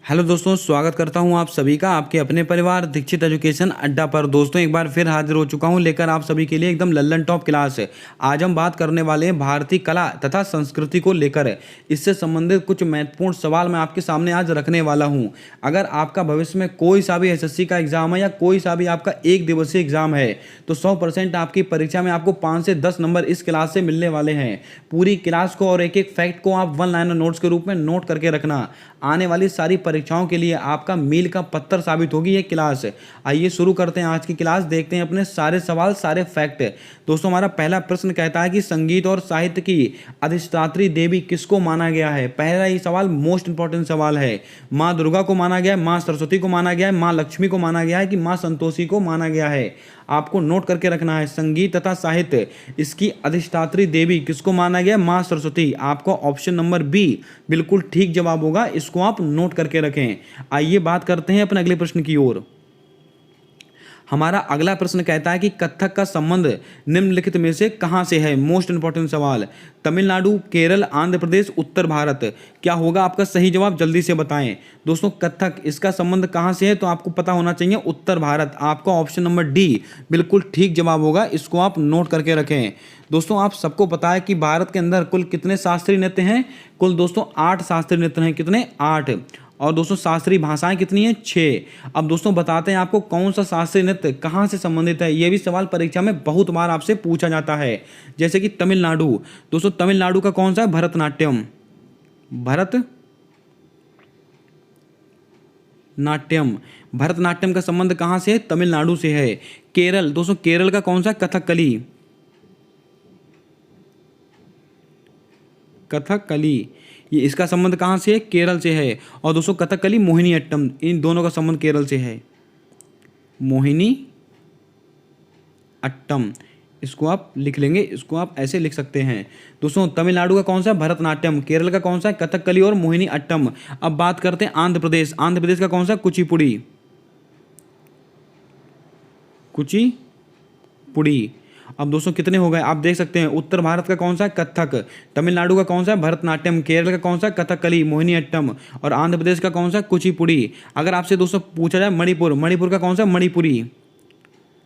Hello दोस्तों, स्वागत करता हूं आप सभी का आपके अपने परिवार दीक्षित एजुकेशन अड्डा पर। दोस्तों एक बार फिर हाजिर हो चुका हूं लेकर आप सभी के लिए एकदम लल्लन टॉप क्लास है। आज हम बात करने वाले हैं भारतीय कला तथा संस्कृति को लेकर। इससे संबंधित कुछ महत्वपूर्ण सवाल मैं आपके सामने आज रखने वाला हूं। अगर आपका भविष्य में कोई सा भी एसएससी का एग्जाम है या कोई सा भी आपका एक दिवसीय एग्जाम है तो 100% आपकी परीक्षा में आपको 5 से 10 नंबर इस क्लास से मिलने वाले हैं। पूरी क्लास को और एक एक फैक्ट को आप 1 लाइनर नोट्स के रूप में नोट करके रखना। आने वाली सारी परीक्षाओं के लिए आपका मील का पत्थर साबित होगी ये क्लास। आइए शुरू करते हैं आज की क्लास, देखते हैं अपने सारे सवाल सारे फैक्ट। दोस्तों हमारा पहला प्रश्न कहता है कि संगीत और साहित्य की अधिष्ठात्री देवी किसको माना गया है। पहला ही सवाल मोस्ट इंपॉर्टेंट सवाल है। माँ दुर्गा को माना गया है, माँ सरस्वती को माना गया है, माँ लक्ष्मी को माना गया है कि माँ संतोषी को माना गया है। आपको नोट करके रखना है। संगीत तथा साहित्य इसकी अधिष्ठात्री देवी किसको माना गया है, माँ सरस्वती। आपको ऑप्शन नंबर बी बिल्कुल ठीक जवाब होगा, इसको आप नोट करके रखें। आइए बात करते हैं अपने अगले प्रश्न की ओर। हमारा अगला प्रश्न कहता है कि कथक का संबंध निम्नलिखित में से कहां से है। मोस्ट इंपॉर्टेंट सवाल। तमिलनाडु, केरल, आंध्र प्रदेश, उत्तर भारत। क्या होगा आपका सही जवाब, जल्दी से बताएं। दोस्तों कथक इसका संबंध कहां से है तो आपको पता होना चाहिए उत्तर भारत। आपका ऑप्शन नंबर डी बिल्कुल ठीक जवाब होगा, इसको आप नोट करके रखें। दोस्तों आप सबको पता है कि भारत के अंदर कुल कितने शास्त्रीय नृत्य हैं। कुल दोस्तों 8 शास्त्रीय नृत्य हैं। कितने, 8। और दोस्तों शास्त्रीय भाषाएं कितनी हैं, 6। अब दोस्तों बताते हैं आपको कौन सा शास्त्रीय नृत्य कहाँ से संबंधित है। ये भी सवाल परीक्षा में बहुत बार आपसे पूछा जाता है। जैसे कि तमिलनाडु, दोस्तों तमिलनाडु का कौन सा है, भरतनाट्यम। भरतनाट्यम का संबंध कहाँ से है, तमिलनाडु से है। केरल, दोस्तों केरल का कौन सा, कथकली। ये इसका संबंध कहाँ से है, केरल से है। और दोस्तों कथकली, मोहिनी अट्टम, इन दोनों का संबंध केरल से है। मोहिनी अट्टम, इसको आप लिख लेंगे, इसको आप ऐसे लिख सकते हैं। दोस्तों तमिलनाडु का कौन सा, भरतनाट्यम। केरल का कौन सा, कथकली और मोहिनी अट्टम। अब बात करते हैं आंध्र प्रदेश। आंध्र प्रदेश का कौन सा, कुचिपुड़ी। अब दोस्तों कितने हो गए आप देख सकते हैं। उत्तर भारत का कौन सा, कथक। तमिलनाडु का कौन सा, भरतनाट्यम। केरल का कौन सा, कथकली मोहिनी अट्टम। और आंध्र प्रदेश का कौन सा, कुचिपुड़ी। अगर आपसे दोस्तों पूछा जाए मणिपुर, मणिपुर का कौन सा, मणिपुरी।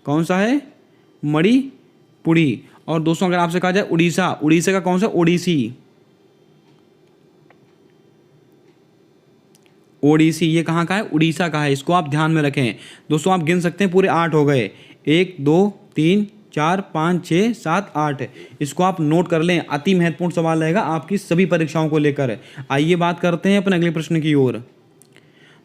कौन सा है, मणिपुरी। और दोस्तों अगर आपसे कहा जाए उड़ीसा, उड़ीसा का कौन सा, ओडिसी। ओडिसी ये कहाँ का है, उड़ीसा का है, इसको आप ध्यान में रखें। दोस्तों आप गिन सकते हैं, पूरे 8 हो गए। 1 2 3 4 5 6 7 8। इसको आप नोट कर लें, अति महत्वपूर्ण सवाल रहेगा आपकी सभी परीक्षाओं को लेकर। आइए बात करते हैं अपने अगले प्रश्न की ओर।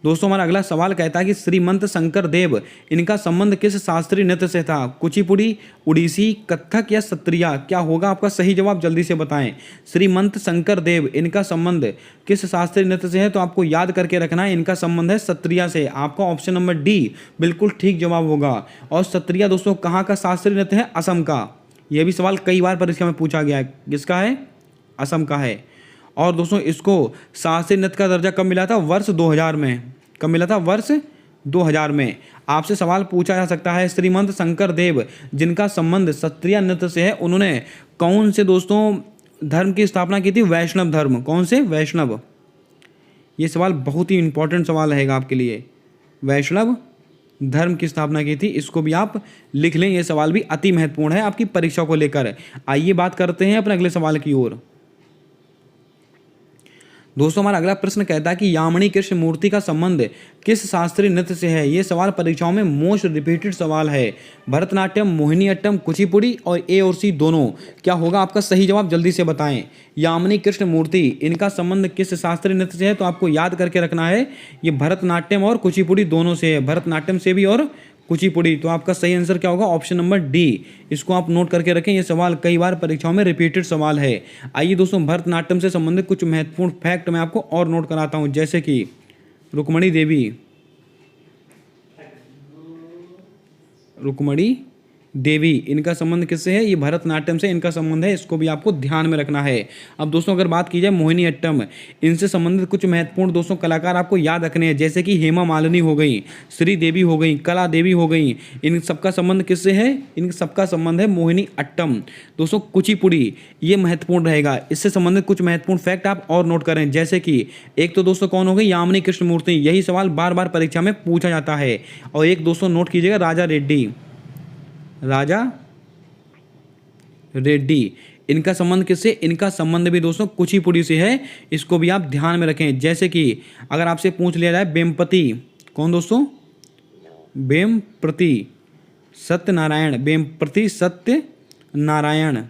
दोस्तों हमारा अगला सवाल कहता है कि श्रीमंत शंकर देव इनका संबंध किस शास्त्रीय नृत्य से था। कुचिपुड़ी, उड़ीसी, कथक या सत्रिया। क्या होगा आपका सही जवाब, जल्दी से बताएं। श्रीमंत शंकर देव इनका संबंध किस शास्त्रीय नृत्य से है तो आपको याद करके रखना है, इनका संबंध है सत्रिया से। आपका ऑप्शन नंबर डी बिल्कुल ठीक जवाब होगा। और सत्रिया दोस्तों कहाँ का शास्त्रीय नृत्य है, असम का। यह भी सवाल कई बार परीक्षा में पूछा गया है, किसका है, असम का है। और दोस्तों इसको शास्त्रीय नृत्य का दर्जा कब मिला था, वर्ष 2000 में। कब मिला था, वर्ष 2000 में। आपसे सवाल पूछा जा सकता है, श्रीमंत शंकर देव जिनका संबंध सत्रिया नृत्य से है, उन्होंने कौन से दोस्तों धर्म की स्थापना की थी, वैष्णव धर्म। कौन से, वैष्णव। ये सवाल बहुत ही इंपॉर्टेंट सवाल रहेगा आपके लिए। वैष्णव धर्म की स्थापना की थी, इसको भी आप लिख लें, ये सवाल भी अति महत्वपूर्ण है आपकी परीक्षा को लेकर। आइए बात करते हैं अपने अगले सवाल की ओर। दोस्तों हमारा अगला प्रश्न कहता है कि यामिनी कृष्ण मूर्ति का संबंध किस शास्त्रीय नृत्य से है। ये सवाल परीक्षाओं में मोस्ट रिपीटेड सवाल है। भरतनाट्यम, मोहिनी अट्टम, कुचिपुड़ी और ए और सी दोनों। क्या होगा आपका सही जवाब, जल्दी से बताएं। यामिनी कृष्ण मूर्ति इनका संबंध किस शास्त्रीय नृत्य से है तो आपको याद करके रखना है, ये भरतनाट्यम और कुचिपुड़ी दोनों से है। भरतनाट्यम से भी और कुचिपुड़ी। तो आपका सही आंसर क्या होगा, ऑप्शन नंबर डी। इसको आप नोट करके रखें, ये सवाल कई बार परीक्षाओं में रिपीटेड सवाल है। आइए दोस्तों भरतनाट्यम से संबंधित कुछ महत्वपूर्ण फैक्ट मैं आपको और नोट कराता हूं, जैसे कि रुक्मणी देवी, इनका संबंध किससे है? ये भरतनाट्यम से इनका संबंध है, इसको भी आपको ध्यान में रखना है। अब दोस्तों अगर बात की जाए मोहिनीअट्टम, इनसे संबंधित कुछ महत्वपूर्ण दोस्तों कलाकार आपको याद रखने हैं, जैसे कि हेमा मालिनी हो गई, श्री देवी हो गई, कला देवी हो गई। इन सबका संबंध किससे है? इन सबका संबंध है मोहिनीअट्टम। दोस्तों कुचिपुड़ी, ये महत्वपूर्ण रहेगा, इससे संबंधित कुछ महत्वपूर्ण फैक्ट आप और नोट करें, जैसे कि एक तो दोस्तों कौन हो गई? यामिनी कृष्णमूर्ति, यही सवाल बार बार परीक्षा में पूछा जाता है। और एक दोस्तों नोट कीजिएगा राजा रेड्डी, राजा रेड्डी, इनका संबंध किससे? इनका संबंध भी दोस्तों कुचिपुड़ी से है, इसको भी आप ध्यान में रखें। जैसे कि अगर आपसे पूछ लिया जाए बेमपति, कौन दोस्तों? बेमप्रति सत्यनारायण, बेमप्रति सत्यनारायण,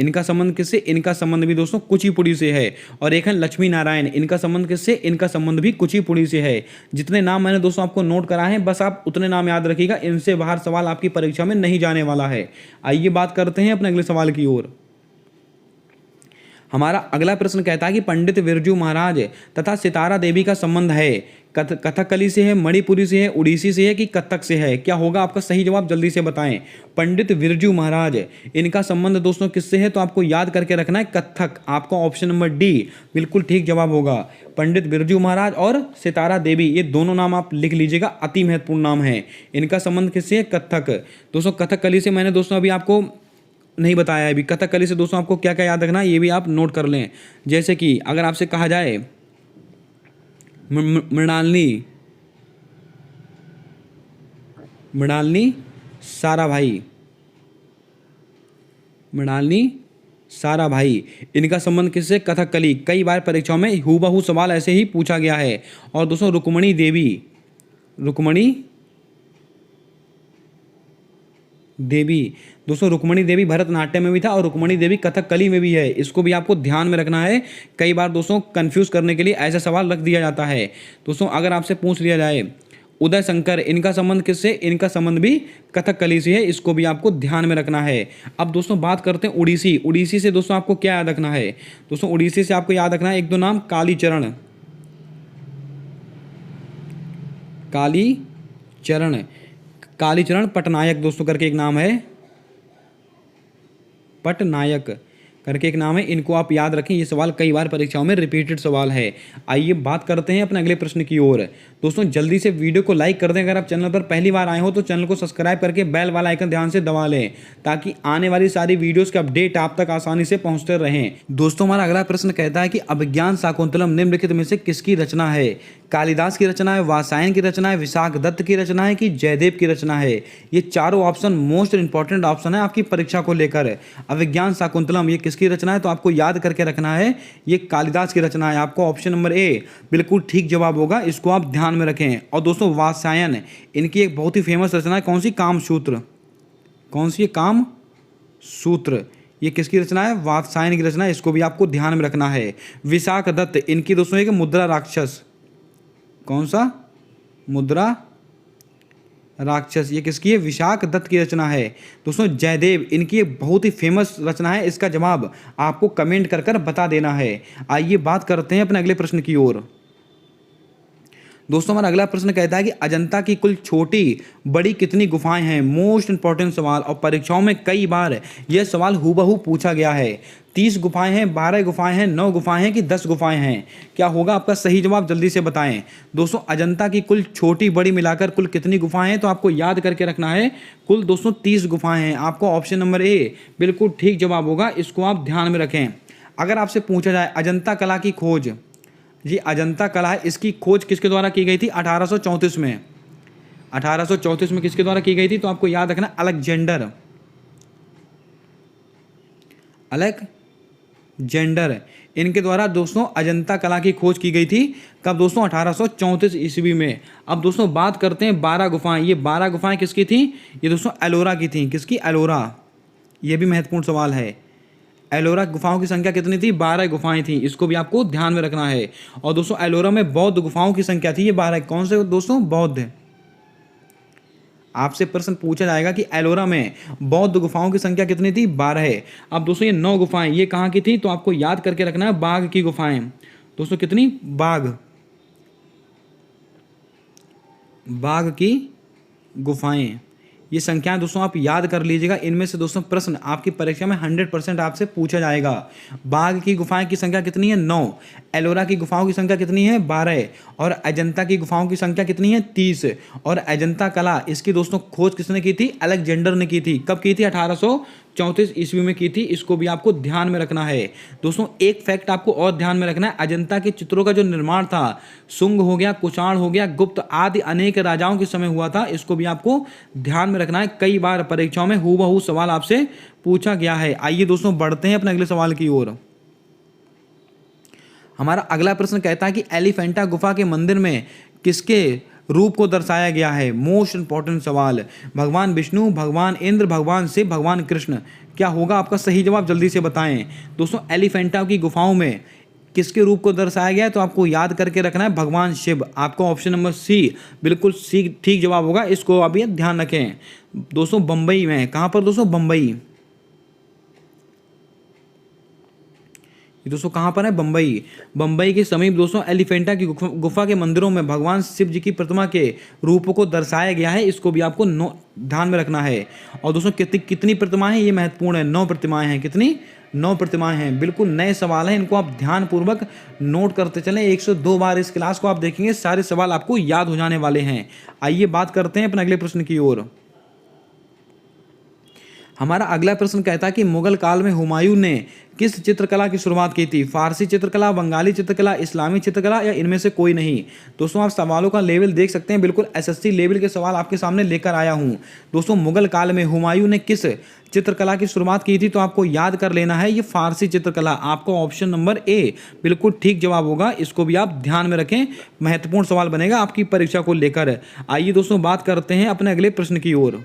इनका संबंध किससे? इनका संबंध भी दोस्तों कुचिपुड़ी से है। और एक है लक्ष्मी नारायण, इनका संबंध किससे? इनका संबंध भी कुचिपुड़ी से है। जितने नाम मैंने दोस्तों आपको नोट कराए हैं, बस आप उतने नाम याद रखिएगा, इनसे बाहर सवाल आपकी परीक्षा में नहीं जाने वाला है। आइए बात करते हैं अपने अगले सवाल की ओर। हमारा अगला प्रश्न कहता है कि पंडित बिरजू महाराज तथा सितारा देवी का संबंध है कथकली से है, मणिपुरी से है, उड़ीसी से है कि कथक से है? क्या होगा आपका सही जवाब? जल्दी से बताएं। पंडित बिरजू महाराज, इनका संबंध दोस्तों किससे है? तो आपको याद करके रखना है कथक। आपका ऑप्शन नंबर डी बिल्कुल ठीक जवाब होगा। पंडित बिरजू महाराज और सितारा देवी, ये दोनों नाम आप लिख लीजिएगा, अति महत्वपूर्ण नाम है। इनका संबंध किससे है? कथक। दोस्तों कथकली से मैंने दोस्तों अभी आपको नहीं बताया है। अभी कथकली से दोस्तों आपको क्या क्या याद रखना है, ये भी आप नोट कर लें। जैसे कि अगर आपसे कहा जाए मृणालिनी, मृणालिनी साराभाई, मृणालिनी साराभाई, इनका संबंध किससे? कथकली। कई बार परीक्षाओं में हूबहू सवाल ऐसे ही पूछा गया है। और दोस्तों रुक्मणी देवी, रुक्मणी देवी, दोस्तों रुक्मणी देवी भरतनाट्यम में भी था और रुक्मणी देवी कथकली में भी है, इसको भी आपको ध्यान में रखना है। कई बार दोस्तों कंफ्यूज करने के लिए ऐसा सवाल रख दिया जाता है। दोस्तों अगर आपसे पूछ लिया जाए उदय शंकर, इनका संबंध किससे? इनका संबंध भी कथकली से है, इसको भी आपको ध्यान में रखना है। अब दोस्तों बात करते हैं उड़ीसी। उड़ीसी से दोस्तों आपको क्या याद रखना है? दोस्तों उड़ीसी से आपको याद रखना है एक दो नाम, कालीचरण, कालीचरण, कालीचरण पटनायक दोस्तों करके एक नाम है, पटनायक करके एक नाम है, इनको आप याद रखें। ये सवाल कई बार परीक्षाओं में रिपीटेड सवाल है। आइए बात करते हैं अपने अगले प्रश्न की ओर। दोस्तों जल्दी से वीडियो को लाइक कर दें। अगर आप चैनल पर पहली बार आए हो तो चैनल को सब्सक्राइब करके बेल वाला आइकन ध्यान से दबा लें, ताकि आने वाली सारी वीडियोस के अपडेट आप तक आसानी से पहुंचते रहें। दोस्तों हमारा अगला प्रश्न कहता है कि अभिज्ञान शाकुंतलम निम्नलिखित में से किसकी रचना है? कालिदास की रचना है, वात्स्यायन की रचना है, विशाख दत्त की रचना है कि जयदेव की रचना है? ये चारों ऑप्शन मोस्ट इंपॉर्टेंट ऑप्शन है आपकी परीक्षा को लेकर। अभिज्ञान शाकुंतलम ये किसकी रचना है? तो आपको याद करके रखना है, ये कालिदास की रचना है। आपको ऑप्शन नंबर ए बिल्कुल ठीक जवाब होगा, इसको आप ध्यान में रखें। और दोस्तों वात्स्यायन, इनकी एक बहुत ही फेमस रचना है, कौन सी? कामसूत्र। कौन सी? कामसूत्र। ये किसकी रचना है? वात्स्यायन की रचना है, इसको भी आपको ध्यान में रखना है। विशाख दत्त, इनकी दोस्तों एक मुद्रा राक्षस, कौन सा? मुद्रा राक्षस, ये किसकी है? विशाख दत्त की रचना है। दोस्तों जयदेव, इनकी एक बहुत ही फेमस रचना है, इसका जवाब आपको कमेंट कर कर बता देना है। आइए बात करते हैं अपने अगले प्रश्न की ओर। दोस्तों हमारा अगला प्रश्न कहता है कि अजंता की कुल छोटी बड़ी कितनी गुफाएं हैं? मोस्ट इंपॉर्टेंट सवाल, और परीक्षाओं में कई बार यह सवाल हूबहू पूछा गया है। 30 गुफाएं हैं, 12 गुफाएं हैं, 9 गुफाएं हैं कि 10 गुफाएं हैं? क्या होगा आपका सही जवाब? जल्दी से बताएं। दोस्तों अजंता की कुल छोटी बड़ी मिलाकर कुल कितनी गुफाएं हैं? तो आपको याद करके रखना है, कुल दोस्तों 30 गुफाएं हैं। आपको ऑप्शन नंबर ए बिल्कुल ठीक जवाब होगा, इसको आप ध्यान में रखें। अगर आपसे पूछा जाए अजंता कला की खोज, जी अजंता कला है, इसकी खोज किसके द्वारा की गई थी? 1834 में। 1834 में किसके द्वारा की गई थी? तो आपको याद रखना अलेक्जेंडर, अलेक्जेंडर, इनके द्वारा दोस्तों अजंता कला की खोज की गई थी। कब दोस्तों? 1834 ईस्वी में। अब दोस्तों बात करते हैं 12 गुफाएं। ये 12 गुफाएं किसकी थी? ये दोस्तों एलोरा की थी। किसकी? एलोरा। ये भी महत्वपूर्ण सवाल है। एलोरा गुफाओं की संख्या कितनी थी? 12 गुफाएं थी, इसको भी आपको ध्यान में रखना है। और दोस्तों एलोरा में बौद्ध गुफाओं की संख्या थी, ये 12। कौन से दोस्तों? बौद्ध। आपसे प्रश्न पूछा जाएगा कि एलोरा में बौद्ध गुफाओं की संख्या कितनी थी? 12। अब दोस्तों ये 9 गुफाएं, ये कहाँ की थी? तो आपको याद करके रखना है, बाघ की गुफाएं। दोस्तों कितनी? बाघ, बाघ की गुफाएं, ये संख्याएं दोस्तों आप याद कर लीजिएगा। इनमें से दोस्तों प्रश्न आपकी परीक्षा में 100% आपसे पूछा जाएगा। बाघ की गुफाएं की संख्या कितनी है? 9। एलोरा की गुफाओं की संख्या कितनी है? 12। और अजंता की गुफाओं की संख्या कितनी है? 30। और अजंता कला, इसकी दोस्तों खोज किसने की थी? अलेक्जेंडर ने की थी। कब की थी? 1834 ईस्वी में की थी। इसको भी आपको ध्यान में रखना है। दोस्तों एक फैक्ट आपको और ध्यान में रखना है, अजंता के चित्रों का जो निर्माण था शुंग हो गया, कुषाण हो गया, गुप्त आदि अनेक राजाओं के समय हुआ था। इसको भी आपको ध्यान में रखना है। कई बार परीक्षाओं में हूबहू सवाल आपसे पूछा गया है। आइए दोस्तों बढ़ते हैं अपने अगले सवाल की ओर। हमारा अगला प्रश्न कहता है कि एलिफेंटा गुफा के मंदिर में किसके रूप को दर्शाया गया है? मोस्ट इंपॉर्टेंट सवाल। भगवान विष्णु, भगवान इंद्र, भगवान शिव, भगवान कृष्ण, क्या होगा आपका सही जवाब? जल्दी से बताएं। दोस्तों एलिफेंटा की गुफाओं में किसके रूप को दर्शाया गया है? तो आपको याद करके रखना है भगवान शिव। आपको ऑप्शन नंबर सी बिल्कुल सी ठीक जवाब होगा। इसको अभी ध्यान रखें। दोस्तों बंबई में, कहाँ पर दोस्तों? बंबई। ये दोस्तों कहाँ पर है? बंबई। बंबई के समीप दोस्तों एलिफेंटा की गुफा के मंदिरों में भगवान शिव जी की प्रतिमा के रूप को दर्शाया गया है। इसको भी आपको ध्यान में रखना है। और दोस्तों कितनी प्रतिमाएं हैं? ये महत्वपूर्ण है। 9 प्रतिमाएं हैं। कितनी? 9 प्रतिमाएं हैं। बिल्कुल नए सवाल हैं, इनको आप ध्यानपूर्वक नोट करते चलें। 102 बार इस क्लास को आप देखेंगे, सारे सवाल आपको याद हो जाने वाले हैं। आइए बात करते हैं अपने अगले प्रश्न की ओर। हमारा अगला प्रश्न कहता है कि मुगल काल में हुमायूं ने किस चित्रकला की शुरुआत की थी? फारसी चित्रकला, बंगाली चित्रकला, इस्लामी चित्रकला या इनमें से कोई नहीं? दोस्तों आप सवालों का लेवल देख सकते हैं, बिल्कुल एसएससी लेवल के सवाल आपके सामने लेकर आया हूं। दोस्तों मुगल काल में हुमायूं ने किस चित्रकला की शुरुआत की थी? तो आपको याद कर लेना है, ये फारसी चित्रकला। आपको ऑप्शन नंबर ए बिल्कुल ठीक जवाब होगा। इसको भी आप ध्यान में रखें, महत्वपूर्ण सवाल बनेगा आपकी परीक्षा को लेकर। आइए दोस्तों बात करते हैं अपने अगले प्रश्न की ओर।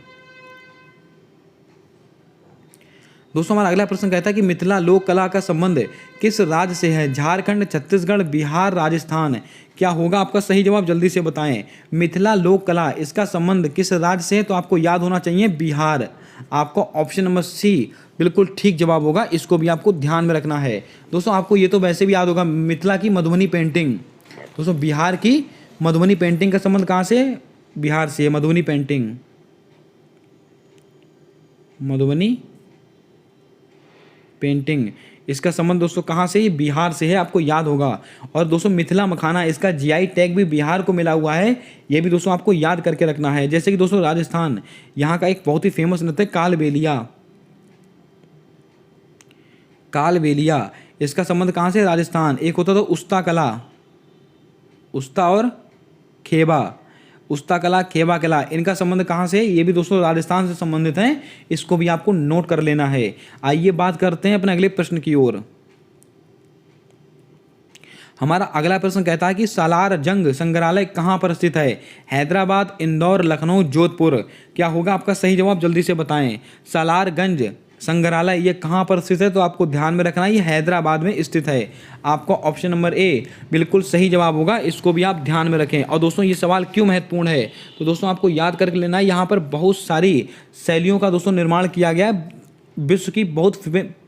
दोस्तों हमारा अगला प्रश्न कहता है कि मिथिला लोक कला का संबंध किस राज्य से है? झारखंड, छत्तीसगढ़, बिहार, राजस्थान, क्या होगा आपका सही जवाब? जल्दी से बताएं। मिथिला लोक कला, इसका संबंध किस राज्य से है? तो आपको याद होना चाहिए बिहार। आपको ऑप्शन नंबर सी बिल्कुल ठीक जवाब होगा। इसको भी आपको ध्यान में रखना है। दोस्तों आपको ये तो वैसे भी याद होगा, मिथिला की मधुबनी पेंटिंग। दोस्तों बिहार की मधुबनी पेंटिंग का संबंध कहाँ से? बिहार से। मधुबनी पेंटिंग, मधुबनी पेंटिंग, इसका संबंध दोस्तों कहाँ से? ये बिहार से है, आपको याद होगा। और दोस्तों मिथिला मखाना, इसका जीआई टैग भी बिहार को मिला हुआ है। ये भी दोस्तों आपको याद करके रखना है। जैसे कि दोस्तों राजस्थान, यहाँ का एक बहुत ही फेमस नृत्य कालबेलिया। कालबेलिया, इसका संबंध कहाँ से? राजस्थान। एक होता था उस्ता कला, उस्ता और खेबा, उस्ता कला, खेबा कला, इनका संबंध कहाँ से? ये भी दोस्तों राजस्थान से संबंधित हैं। इसको भी आपको नोट कर लेना है। आइए बात करते हैं अपने अगले प्रश्न की ओर। हमारा अगला प्रश्न कहता है कि सालार जंग संग्रहालय कहाँ पर स्थित है? हैदराबाद, इंदौर, लखनऊ, जोधपुर, क्या होगा आपका सही जवाब? जल्दी से बताएं। सालारगंज संग्रहालय ये कहाँ पर स्थित है? तो आपको ध्यान में रखना है, ये हैदराबाद में स्थित है। आपको ऑप्शन नंबर ए बिल्कुल सही जवाब होगा। इसको भी आप ध्यान में रखें। और दोस्तों ये सवाल क्यों महत्वपूर्ण है? तो दोस्तों आपको याद करके लेना है, यहाँ पर बहुत सारी शैलियों का दोस्तों निर्माण किया गया है। विश्व की बहुत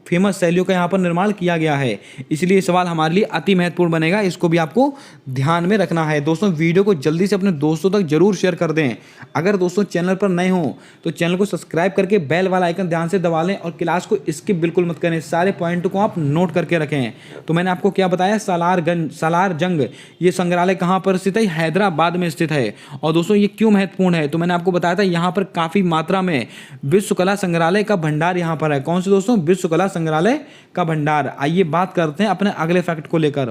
फेमस शैलियों का यहाँ पर निर्माण किया गया है, इसलिए ये सवाल हमारे लिए अति महत्वपूर्ण बनेगा। इसको भी आपको ध्यान में रखना है। दोस्तों वीडियो को जल्दी से अपने दोस्तों तक जरूर शेयर कर दें। अगर दोस्तों चैनल पर नए हों तो चैनल को सब्सक्राइब करके बेल वाला आइकन ध्यान से दबा लें और क्लास को स्किप बिल्कुल मत करें। सारे पॉइंट को आप नोट करके रखें। तो मैंने आपको क्या बताया, सालार जंग ये संग्रहालय कहाँ पर स्थित है? हैदराबाद में स्थित है। और दोस्तों ये क्यों महत्वपूर्ण है? तो मैंने आपको बताया था, यहाँ पर काफ़ी मात्रा में विश्व कला संग्रहालय का भंडार यहाँ पर है। कौन से दोस्तों? विश्व कला संग्रहालय का भंडार। आइए बात करते हैं अपने अगले फैक्ट को लेकर।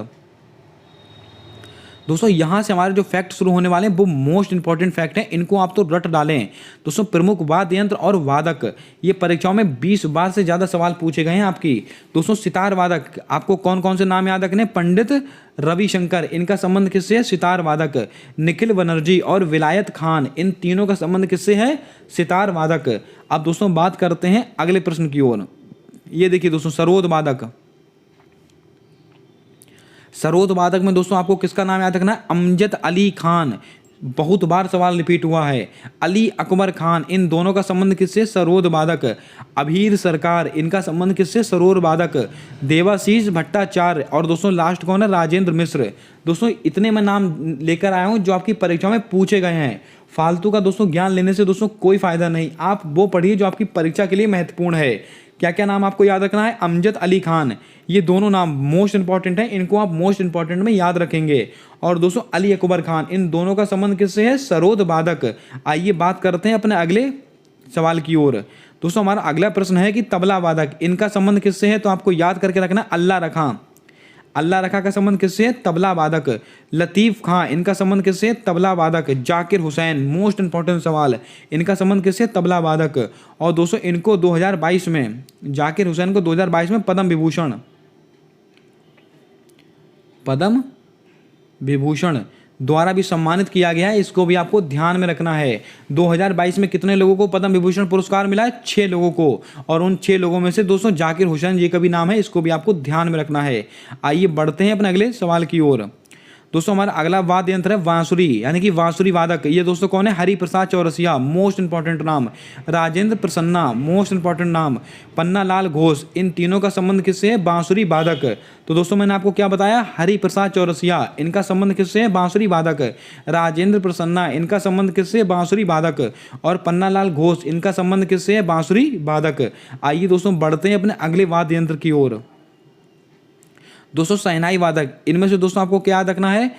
दोस्तों यहां से हमारे जो फैक्ट शुरू होने वाले हैं वो मोस्ट इंपॉर्टेंट फैक्ट हैं, इनको आप तो रट डालें। दोस्तों प्रमुख वाद्य यंत्र और वादक, ये परीक्षाओं में 20 बार से ज्यादा सवाल पूछे गए हैं आपकी। दोस्तों सितार वादक, आपको कौन कौन से नाम याद रखने? पंडित रविशंकर, इनका संबंध किससे है? सितार वादक। निखिल बनर्जी और विलायत खान, इन तीनों का संबंध किससे है? सितार वादक। अब दोस्तों बात करते हैं अगले प्रश्न की ओर। ये देखिए दोस्तों सरोद वादक, सरोद वादक में दोस्तों आपको किसका नाम याद रखना है? अमजद अली खान। बहुत बार सवाल रिपीट हुआ है। अली अकबर खान, इन दोनों का संबंध किससे? सरोद वादक। अभीर सरकार, इनका संबंध किससे? सरोद वादक। देवाशीष भट्टाचार्य, और दोस्तों लास्ट कौन है? राजेंद्र मिश्र। दोस्तों इतने मैं नाम लेकर आया हूँ जो आपकी परीक्षा में पूछे गए हैं। फालतू का दोस्तों ज्ञान लेने से दोस्तों कोई फायदा नहीं, आप वो पढ़िए जो आपकी परीक्षा के लिए महत्वपूर्ण है। क्या क्या नाम आपको याद रखना है? अमजद अली खान, ये दोनों नाम मोस्ट इंपॉर्टेंट हैं, इनको आप मोस्ट इंपॉर्टेंट में याद रखेंगे। और दोस्तों अली अकबर खान, इन दोनों का संबंध किससे है? सरोद वादक। आइए बात करते हैं अपने अगले सवाल की ओर। दोस्तों हमारा अगला प्रश्न है कि तबला वादक, इनका संबंध किससे है? तो आपको याद करके रखना अल्लाह रखा। अल्लाह रखा का संबंध किससे है? तबला वादक। लतीफ़ खां, इनका संबंध किससे है? तबला वादक। जाकिर हुसैन, मोस्ट इंपॉर्टेंट सवाल, इनका संबंध किससे? तबला वादक। और दोस्तों इनको 2022 में, जाकिर हुसैन को 2022 में पद्म विभूषण द्वारा भी सम्मानित किया गया है, इसको भी आपको ध्यान में रखना है। 2022 में कितने लोगों को पद्म विभूषण पुरस्कार मिला है? 6 लोगों को, और उन 6 लोगों में से दोस्तों जाकिर हुसैन जी का भी नाम है, इसको भी आपको ध्यान में रखना है। आइए बढ़ते हैं अपने अगले सवाल की ओर। दोस्तों हमारा अगला वाद्य यंत्र है बांसुरी, यानी कि बांसुरी वादक। ये दोस्तों कौन है? हरि प्रसाद चौरसिया, मोस्ट इंपॉर्टेंट नाम। राजेंद्र प्रसन्ना, मोस्ट इंपॉर्टेंट नाम। पन्ना लाल घोष, इन तीनों का संबंध किससे है? बांसुरी वादक। तो दोस्तों मैंने आपको क्या बताया? हरि प्रसाद चौरसिया, इनका संबंध किससे है? बांसुरी वादक। राजेंद्र प्रसन्ना, इनका संबंध किससे है? बांसुरी वादक। और पन्ना लाल घोष, इनका संबंध किससे है? बांसुरी वादक। आइए दोस्तों बढ़ते हैं अपने अगले वाद्य यंत्र की ओर। दोस्तों शहनाई वादक, इनमें से दोस्तों आपको क्या याद रखना है?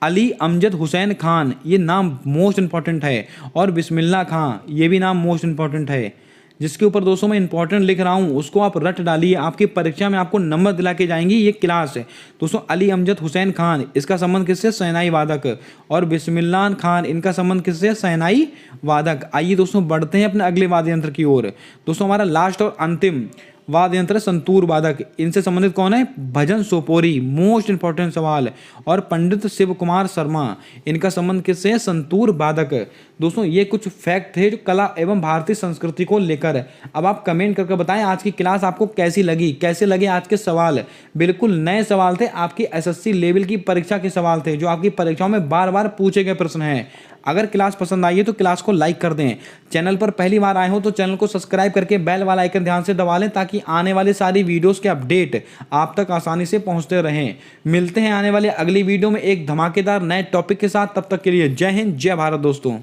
अली अमजद हुसैन खान, ये नाम मोस्ट इंपॉर्टेंट है। और बिस्मिल्लाह खां, ये भी नाम मोस्ट इंपॉर्टेंट है। जिसके ऊपर दोस्तों मैं इंपॉर्टेंट लिख रहा हूँ उसको आप रट डालिए, आपकी परीक्षा में आपको नंबर दिला के जाएंगी ये क्लास है। दोस्तों अली अमजद हुसैन खान, इसका संबंध किससे? शहनाई वादक। और बिस्मिल्लाह खान, इनका संबंध किससे? शहनाई वादक। आइए दोस्तों बढ़ते हैं अपने अगले वाद्य यंत्र की ओर। दोस्तों हमारा लास्ट और अंतिम वाद्य यंत्र संतूर वादक, इनसे संबंधित कौन है? भजन सोपोरी, मोस्ट इंपॉर्टेंट सवाल। और पंडित शिव कुमार शर्मा, इनका संबंध किससे है? संतूर वादक। दोस्तों ये कुछ फैक्ट थे जो कला एवं भारतीय संस्कृति को लेकर है। अब आप कमेंट करके बताएं आज की क्लास आपको कैसी लगी, कैसे लगे आज के सवाल। बिल्कुल नए सवाल थे, आपकी एसएससी लेवल की परीक्षा के सवाल थे जो आपकी परीक्षाओं में बार बार पूछे गए प्रश्न हैं। अगर क्लास पसंद आई है तो क्लास को लाइक कर दें। चैनल पर पहली बार आए हो तो चैनल को सब्सक्राइब करके बेल वाला आइकन ध्यान से दबा लें ताकि आने वाली सारी वीडियोस के अपडेट आप तक आसानी से पहुंचते रहें। मिलते हैं आने वाले अगली वीडियो में एक धमाकेदार नए टॉपिक के साथ। तब तक के लिए जय हिंद, जय भारत दोस्तों।